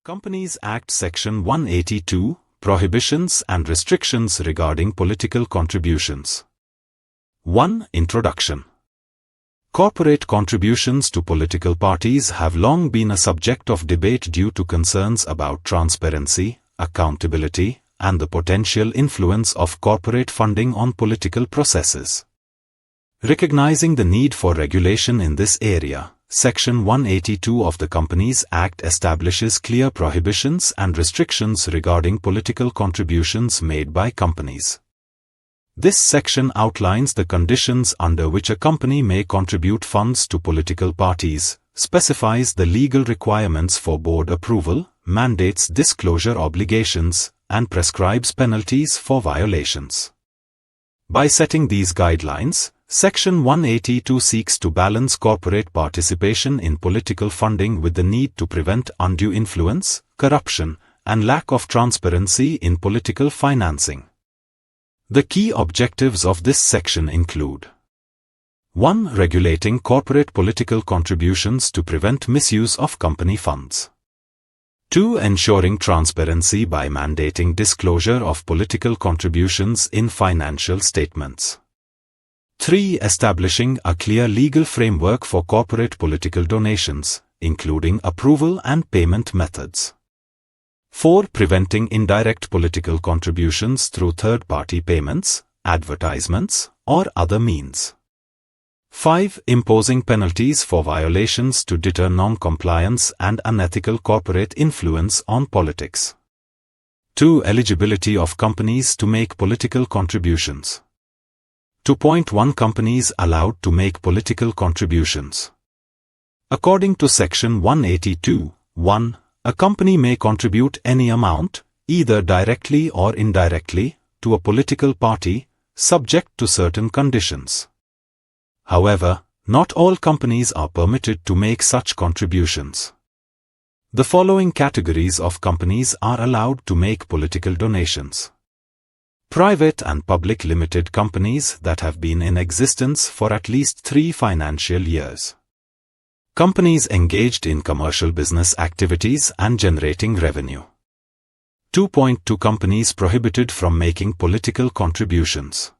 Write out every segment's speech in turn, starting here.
Companies Act Section 182, Prohibitions and Restrictions Regarding Political Contributions. 1. Introduction. Corporate contributions to political parties have long been a subject of debate due to concerns about transparency, accountability, and the potential influence of corporate funding on political processes. Recognizing the need for regulation in this area, Section 182 of the Companies Act establishes clear prohibitions and restrictions regarding political contributions made by companies. This section outlines the conditions under which a company may contribute funds to political parties, specifies the legal requirements for board approval, mandates disclosure obligations, and prescribes penalties for violations. By setting these guidelines, Section 182 seeks to balance corporate participation in political funding with the need to prevent undue influence, corruption, and lack of transparency in political financing. The key objectives of this section include: 1. Regulating corporate political contributions to prevent misuse of company funds. 2. Ensuring transparency by mandating disclosure of political contributions in financial statements. 3. Establishing a clear legal framework for corporate political donations, including approval and payment methods. 4. Preventing indirect political contributions through third-party payments, advertisements, or other means. 5. Imposing penalties for violations to deter non-compliance and unethical corporate influence on politics. 2. Eligibility of companies to make political contributions. 2.1 Companies allowed to make political contributions. According to Section 182, 1. A company may contribute any amount, either directly or indirectly, to a political party, subject to certain conditions. However, not all companies are permitted to make such contributions. The following categories of companies are allowed to make political donations: private and public limited companies that have been in existence for at least 3 financial years. Companies engaged in commercial business activities and generating revenue. 2.2 Companies prohibited from making political contributions.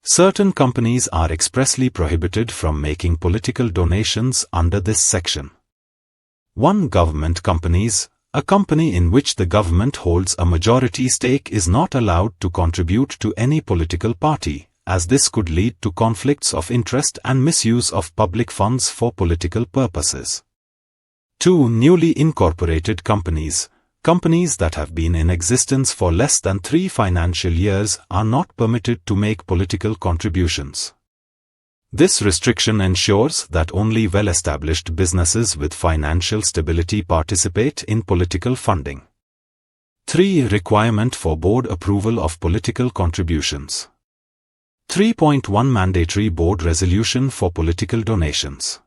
Certain companies are expressly prohibited from making political donations under this section. 1. Government companies. A company in which the government holds a majority stake is not allowed to contribute to any political party, as this could lead to conflicts of interest and misuse of public funds for political purposes. 2. Newly incorporated companies. Companies that have been in existence for less than 3 financial years are not permitted to make political contributions. This restriction ensures that only well-established businesses with financial stability participate in political funding. 3. Requirement for board approval of political contributions. 3.1 Mandatory board resolution for political donations.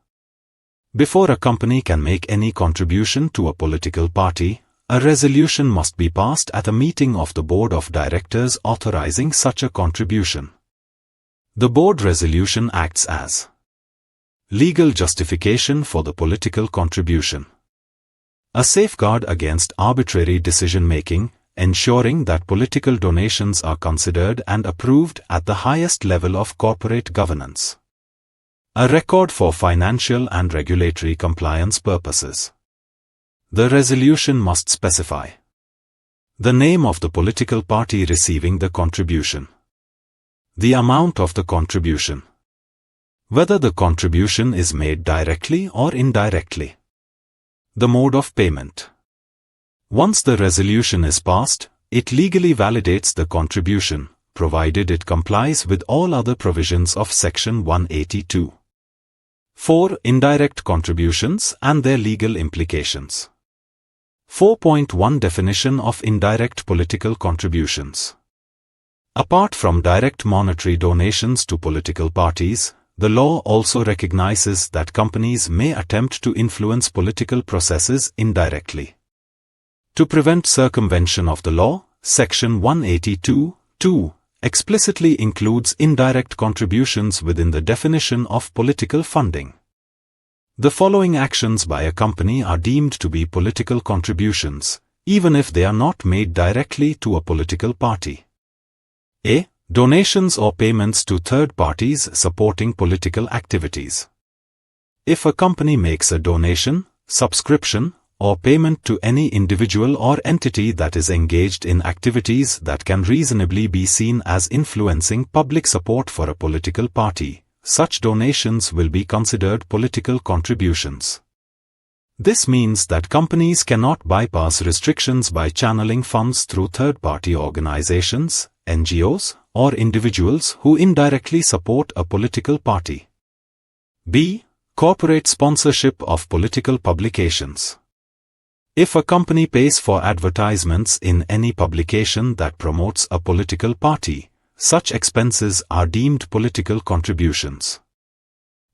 Before a company can make any contribution to a political party, a resolution must be passed at a meeting of the board of directors authorizing such a contribution. The board resolution acts as legal justification for the political contribution, a safeguard against arbitrary decision-making, ensuring that political donations are considered and approved at the highest level of corporate governance, a record for financial and regulatory compliance purposes. The resolution must specify the name of the political party receiving the contribution, the amount of the contribution, whether the contribution is made directly or indirectly, the mode of payment. Once the resolution is passed, it legally validates the contribution, provided it complies with all other provisions of Section 182. 4. Indirect contributions and their legal implications. 4.1 Definition of indirect political contributions. Apart from direct monetary donations to political parties, the law also recognizes that companies may attempt to influence political processes indirectly. To prevent circumvention of the law, Section 182(2) explicitly includes indirect contributions within the definition of political funding. The following actions by a company are deemed to be political contributions, even if they are not made directly to a political party. A. Donations or payments to third parties supporting political activities. If a company makes a donation, subscription, or payment to any individual or entity that is engaged in activities that can reasonably be seen as influencing public support for a political party, such donations will be considered political contributions. This means that companies cannot bypass restrictions by channeling funds through third-party organizations, NGOs, or individuals who indirectly support a political party. B. Corporate sponsorship of political publications. If a company pays for advertisements in any publication that promotes a political party, such expenses are deemed political contributions.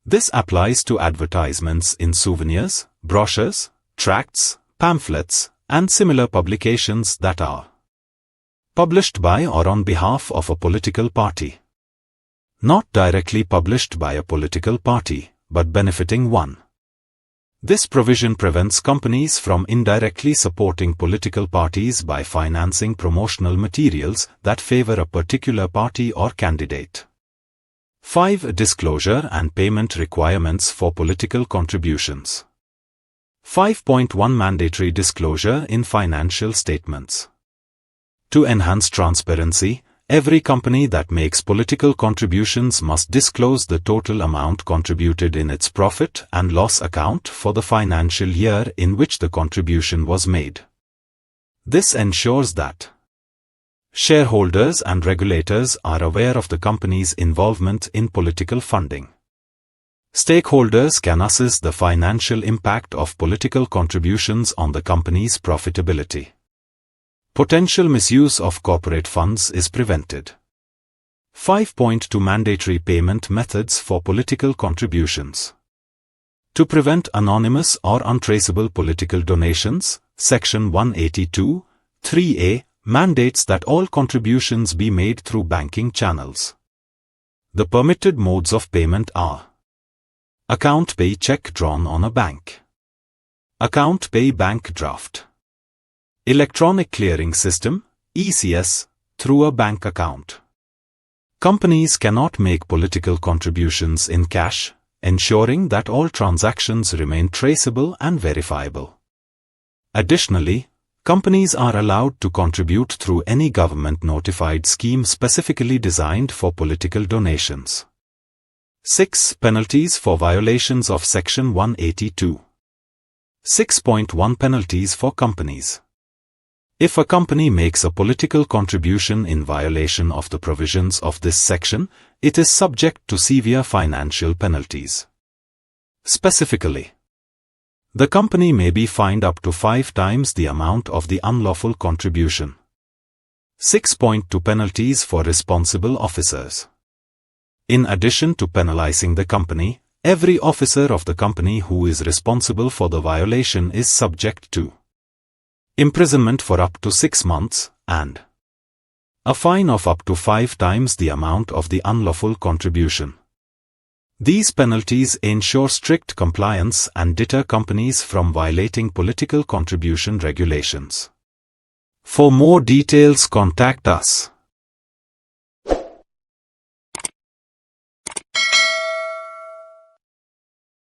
This applies to advertisements in souvenirs, brochures, tracts, pamphlets, and similar publications that are published by or on behalf of a political party. Not directly published by a political party, but benefiting one. This provision prevents companies from indirectly supporting political parties by financing promotional materials that favor a particular party or candidate. 5. Disclosure and payment requirements for political contributions. 5.1 Mandatory disclosure in financial statements. To enhance transparency, every company that makes political contributions must disclose the total amount contributed in its profit and loss account for the financial year in which the contribution was made. This ensures that shareholders and regulators are aware of the company's involvement in political funding. Stakeholders can assess the financial impact of political contributions on the company's profitability. Potential misuse of corporate funds is prevented. 5.2 Mandatory payment methods for political contributions. To prevent anonymous or untraceable political donations, Section 182, 3A, mandates that all contributions be made through banking channels. The permitted modes of payment are: account pay check drawn on a bank, account pay bank draft, electronic clearing system, ECS, through a bank account. Companies cannot make political contributions in cash, ensuring that all transactions remain traceable and verifiable. Additionally, companies are allowed to contribute through any government-notified scheme specifically designed for political donations. 6. Penalties for violations of Section 182. 6.1 Penalties for companies. If a company makes a political contribution in violation of the provisions of this section, it is subject to severe financial penalties. Specifically, the company may be fined up to 5 times the amount of the unlawful contribution. 6.2 Penalties for responsible officers. In addition to penalizing the company, every officer of the company who is responsible for the violation is subject to imprisonment for up to 6 months, and a fine of up to 5 times the amount of the unlawful contribution. These penalties ensure strict compliance and deter companies from violating political contribution regulations. For more details, contact us.